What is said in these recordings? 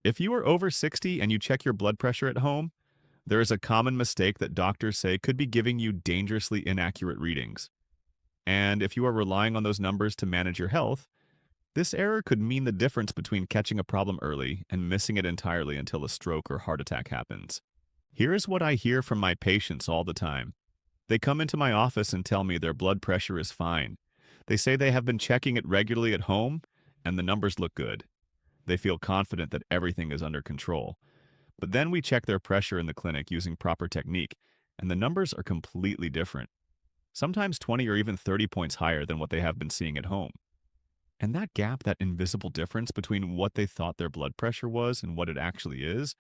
If you are over 60 and you check your blood pressure at home, there is a common mistake that doctors say could be giving you dangerously inaccurate readings. And if you are relying on those numbers to manage your health, this error could mean the difference between catching a problem early and missing it entirely until a stroke or heart attack happens. Here is what I hear from my patients all the time. They come into my office and tell me their blood pressure is fine. They say they have been checking it regularly at home, and the numbers look good. They feel confident that everything is under control. But then we check their pressure in the clinic using proper technique, and the numbers are completely different. Sometimes 20 or even 30 points higher than what they have been seeing at home. And that gap, that invisible difference between what they thought their blood pressure was and what it actually is,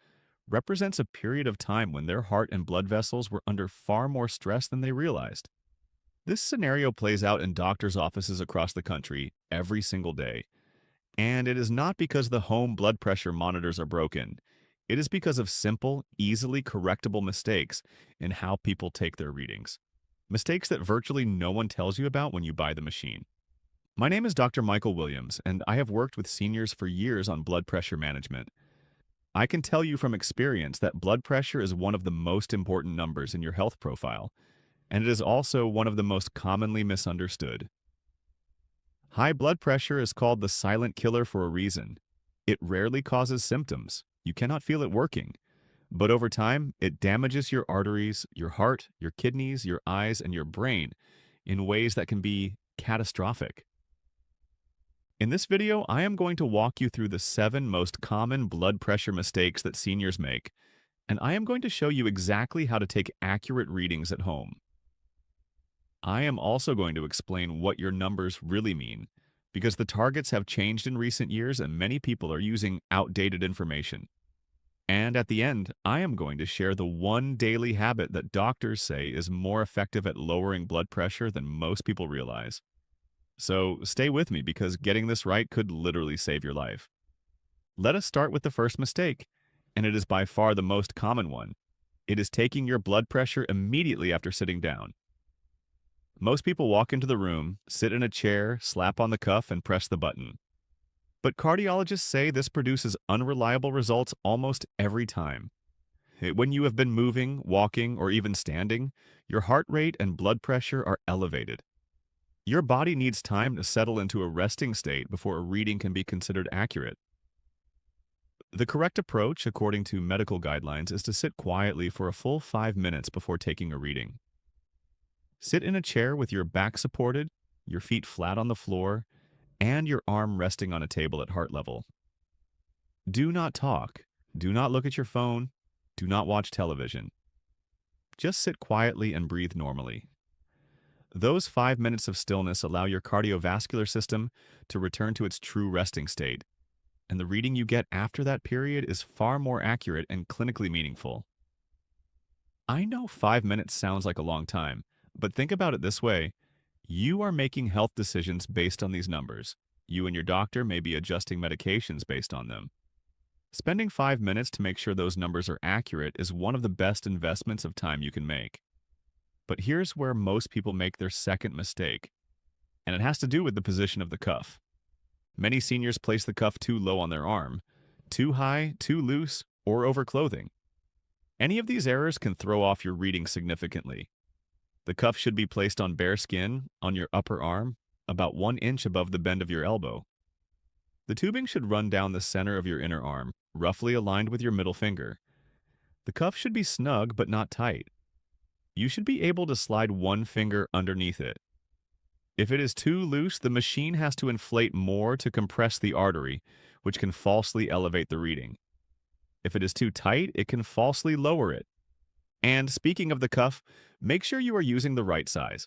represents a period of time when their heart and blood vessels were under far more stress than they realized. This scenario plays out in doctors' offices across the country every single day. And it is not because the home blood pressure monitors are broken. It is because of simple, easily correctable mistakes in how people take their readings. Mistakes that virtually no one tells you about when you buy the machine. My name is Dr. Michael Williams, and I have worked with seniors for years on blood pressure management. I can tell you from experience that blood pressure is one of the most important numbers in your health profile, and it is also one of the most commonly misunderstood. High blood pressure is called the silent killer for a reason. It rarely causes symptoms. You cannot feel it working. But over time, it damages your arteries, your heart, your kidneys, your eyes, and your brain in ways that can be catastrophic. In this video, I am going to walk you through the 7 most common blood pressure mistakes that seniors make, and I am going to show you exactly how to take accurate readings at home. I am also going to explain what your numbers really mean, because the targets have changed in recent years and many people are using outdated information. And at the end, I am going to share the one daily habit that doctors say is more effective at lowering blood pressure than most people realize. So stay with me because getting this right could literally save your life. Let us start with the first mistake, and it is by far the most common one. It is taking your blood pressure immediately after sitting down. Most people walk into the room, sit in a chair, slap on the cuff, and press the button. But cardiologists say this produces unreliable results almost every time. When you have been moving, walking, or even standing, your heart rate and blood pressure are elevated. Your body needs time to settle into a resting state before a reading can be considered accurate. The correct approach, according to medical guidelines, is to sit quietly for a full 5 minutes before taking a reading. Sit in a chair with your back supported, your feet flat on the floor, and your arm resting on a table at heart level. Do not talk. Do not look at your phone. Do not watch television. Just sit quietly and breathe normally. Those 5 minutes of stillness allow your cardiovascular system to return to its true resting state, and the reading you get after that period is far more accurate and clinically meaningful. I know 5 minutes sounds like a long time, but think about it this way. You are making health decisions based on these numbers. You and your doctor may be adjusting medications based on them. Spending 5 minutes to make sure those numbers are accurate is one of the best investments of time you can make. But here's where most people make their second mistake, and it has to do with the position of the cuff. Many seniors place the cuff too low on their arm, too high, too loose, or over clothing. Any of these errors can throw off your reading significantly. The cuff should be placed on bare skin, on your upper arm, about 1 inch above the bend of your elbow. The tubing should run down the center of your inner arm, roughly aligned with your middle finger. The cuff should be snug but not tight. You should be able to slide 1 finger underneath it. If it is too loose, the machine has to inflate more to compress the artery, which can falsely elevate the reading. If it is too tight, it can falsely lower it. And speaking of the cuff, make sure you are using the right size.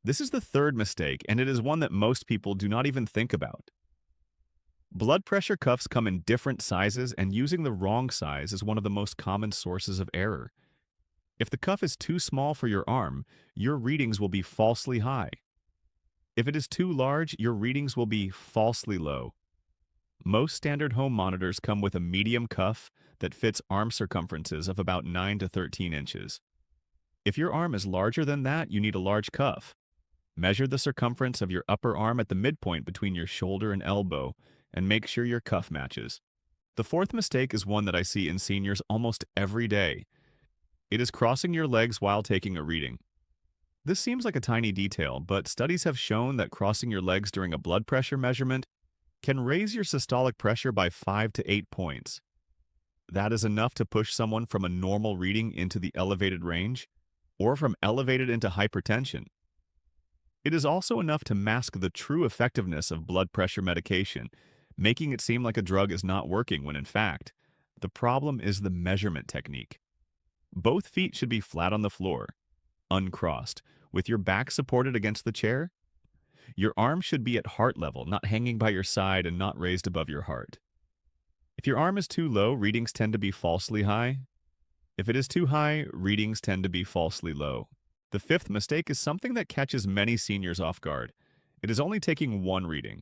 This is the third mistake, and it is one that most people do not even think about. Blood pressure cuffs come in different sizes, and using the wrong size is one of the most common sources of error. If the cuff is too small for your arm, your readings will be falsely high. If it is too large, your readings will be falsely low. Most standard home monitors come with a medium cuff that fits arm circumferences of about 9 to 13 inches. If your arm is larger than that, you need a large cuff. Measure the circumference of your upper arm at the midpoint between your shoulder and elbow, and make sure your cuff matches. The fourth mistake is one that I see in seniors almost every day. It is crossing your legs while taking a reading. This seems like a tiny detail, but studies have shown that crossing your legs during a blood pressure measurement can raise your systolic pressure by 5 to 8 points. That is enough to push someone from a normal reading into the elevated range, or from elevated into hypertension. It is also enough to mask the true effectiveness of blood pressure medication, making it seem like a drug is not working when in fact, the problem is the measurement technique. Both feet should be flat on the floor, uncrossed, with your back supported against the chair. Your arm should be at heart level, not hanging by your side and not raised above your heart. If your arm is too low, readings tend to be falsely high. If it is too high, readings tend to be falsely low. The fifth mistake is something that catches many seniors off guard. It is only taking one reading.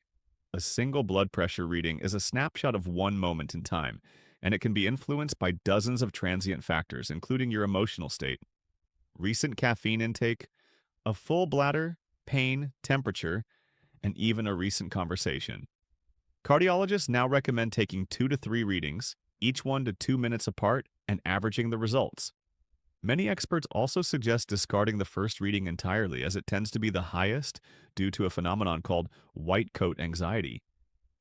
A single blood pressure reading is a snapshot of one moment in time, and it can be influenced by dozens of transient factors, including your emotional state, recent caffeine intake, a full bladder, pain, temperature, and even a recent conversation. Cardiologists now recommend taking 2 to 3 readings, each 1 to 2 minutes apart, and averaging the results. Many experts also suggest discarding the first reading entirely, as it tends to be the highest due to a phenomenon called white coat anxiety,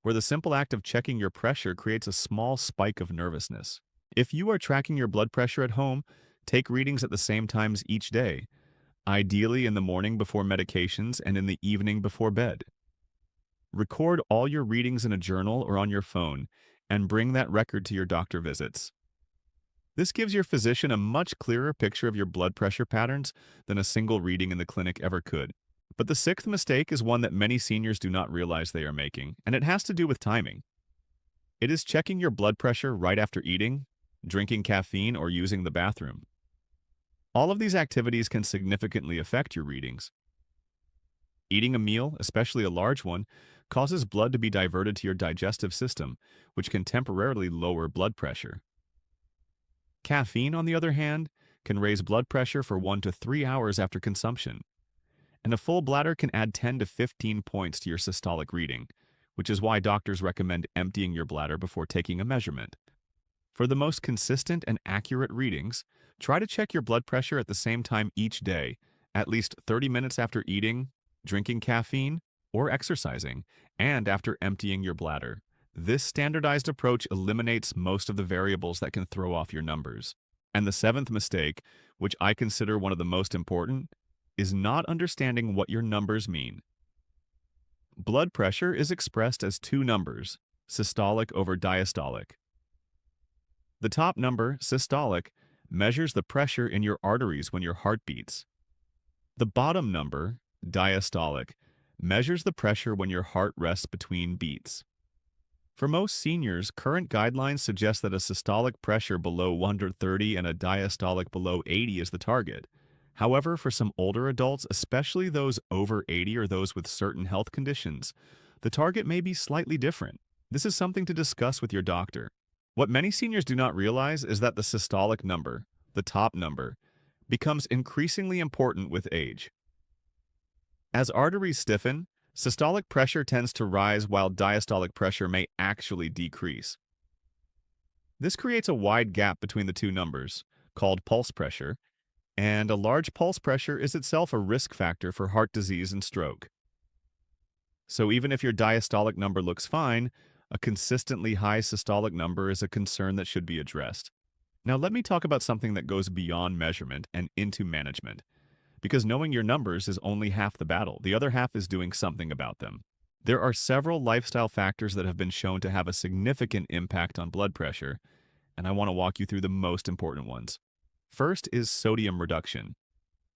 where the simple act of checking your pressure creates a small spike of nervousness. If you are tracking your blood pressure at home, take readings at the same times each day, ideally in the morning before medications and in the evening before bed. Record all your readings in a journal or on your phone, and bring that record to your doctor visits. This gives your physician a much clearer picture of your blood pressure patterns than a single reading in the clinic ever could. But the sixth mistake is one that many seniors do not realize they are making, and it has to do with timing. It is checking your blood pressure right after eating, drinking caffeine, or using the bathroom. All of these activities can significantly affect your readings. Eating a meal, especially a large one, causes blood to be diverted to your digestive system, which can temporarily lower blood pressure. Caffeine, on the other hand, can raise blood pressure for 1 to 3 hours after consumption. And a full bladder can add 10 to 15 points to your systolic reading, which is why doctors recommend emptying your bladder before taking a measurement. For the most consistent and accurate readings, try to check your blood pressure at the same time each day, at least 30 minutes after eating, drinking caffeine, or exercising, and after emptying your bladder. This standardized approach eliminates most of the variables that can throw off your numbers. And the seventh mistake, which I consider one of the most important, is not understanding what your numbers mean. Blood pressure is expressed as two numbers, systolic over diastolic. The top number, systolic, measures the pressure in your arteries when your heart beats. The bottom number, diastolic, measures the pressure when your heart rests between beats. For most seniors, current guidelines suggest that a systolic pressure below 130 and a diastolic below 80 is the target. However, for some older adults, especially those over 80 or those with certain health conditions, the target may be slightly different. This is something to discuss with your doctor. What many seniors do not realize is that the systolic number, the top number, becomes increasingly important with age. As arteries stiffen, systolic pressure tends to rise while diastolic pressure may actually decrease. This creates a wide gap between the two numbers, called pulse pressure, and a large pulse pressure is itself a risk factor for heart disease and stroke. So even if your diastolic number looks fine, a consistently high systolic number is a concern that should be addressed. Now let me talk about something that goes beyond measurement and into management. Because knowing your numbers is only half the battle. The other half is doing something about them. There are several lifestyle factors that have been shown to have a significant impact on blood pressure, and I want to walk you through the most important ones. First is sodium reduction.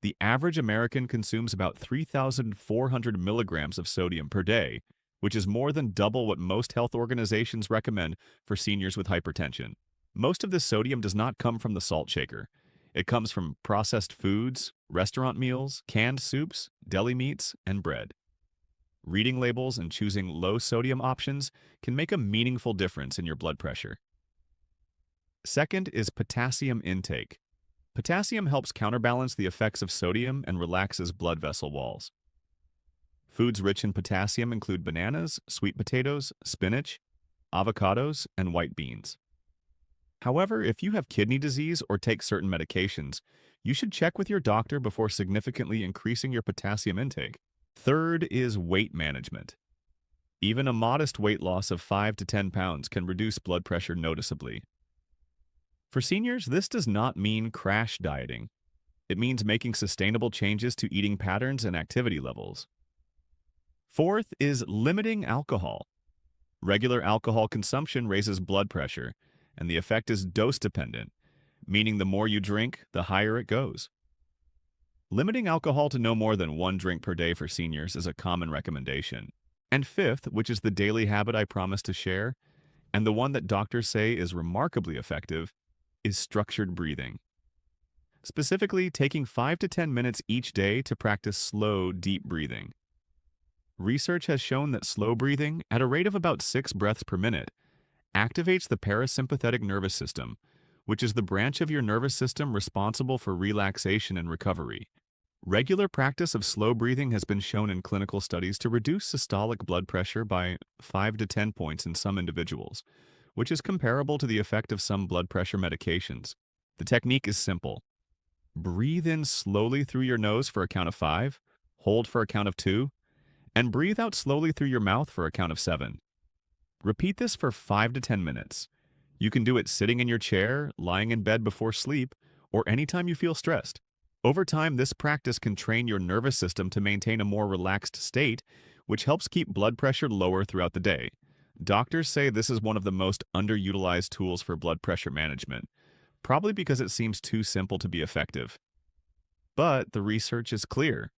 The average American consumes about 3,400 milligrams of sodium per day, which is more than double what most health organizations recommend for seniors with hypertension. Most of this sodium does not come from the salt shaker. It comes from processed foods, restaurant meals, canned soups, deli meats, and bread. Reading labels and choosing low-sodium options can make a meaningful difference in your blood pressure. Second is potassium intake. Potassium helps counterbalance the effects of sodium and relaxes blood vessel walls. Foods rich in potassium include bananas, sweet potatoes, spinach, avocados, and white beans. However, if you have kidney disease or take certain medications, you should check with your doctor before significantly increasing your potassium intake. Third is weight management. Even a modest weight loss of 5 to 10 pounds can reduce blood pressure noticeably. For seniors, this does not mean crash dieting. It means making sustainable changes to eating patterns and activity levels. Fourth is limiting alcohol. Regular alcohol consumption raises blood pressure, and the effect is dose-dependent, meaning the more you drink, the higher it goes. Limiting alcohol to no more than 1 drink per day for seniors is a common recommendation. And fifth, which is the daily habit I promised to share, and the one that doctors say is remarkably effective, is structured breathing. Specifically, taking 5 to 10 minutes each day to practice slow, deep breathing. Research has shown that slow breathing, at a rate of about 6 breaths per minute, activates the parasympathetic nervous system, which is the branch of your nervous system responsible for relaxation and recovery. Regular practice of slow breathing has been shown in clinical studies to reduce systolic blood pressure by 5 to 10 points in some individuals, which is comparable to the effect of some blood pressure medications. The technique is simple. Breathe in slowly through your nose for a count of 5, hold for a count of 2, and breathe out slowly through your mouth for a count of 7. Repeat this for 5 to 10 minutes. You can do it sitting in your chair, lying in bed before sleep, or anytime you feel stressed. Over time, this practice can train your nervous system to maintain a more relaxed state, which helps keep blood pressure lower throughout the day. Doctors say this is one of the most underutilized tools for blood pressure management, probably because it seems too simple to be effective. But the research is clear.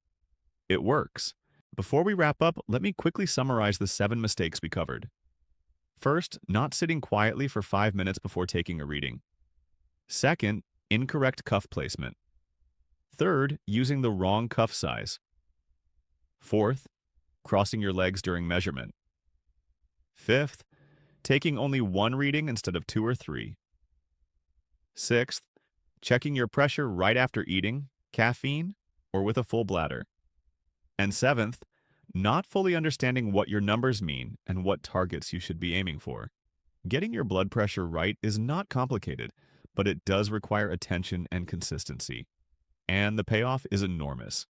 It works. Before we wrap up, let me quickly summarize the 7 mistakes we covered. First, not sitting quietly for 5 minutes before taking a reading. Second, incorrect cuff placement. Third, using the wrong cuff size. Fourth, crossing your legs during measurement. Fifth, taking only 1 reading instead of 2 or 3. Sixth, checking your pressure right after eating, caffeine, or with a full bladder. And seventh, not fully understanding what your numbers mean and what targets you should be aiming for. Getting your blood pressure right is not complicated, but it does require attention and consistency. And the payoff is enormous.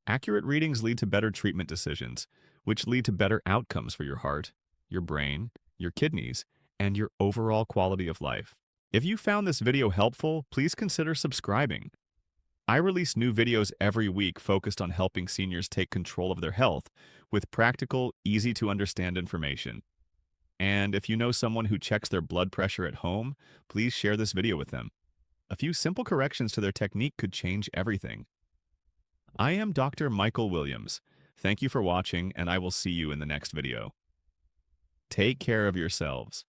Accurate readings lead to better treatment decisions, which lead to better outcomes for your heart, your brain, your kidneys, and your overall quality of life. If you found this video helpful, please consider subscribing. I release new videos every week focused on helping seniors take control of their health with practical, easy-to-understand information. And if you know someone who checks their blood pressure at home, please share this video with them. A few simple corrections to their technique could change everything. I am Dr. Michael Williams. Thank you for watching, and I will see you in the next video. Take care of yourselves.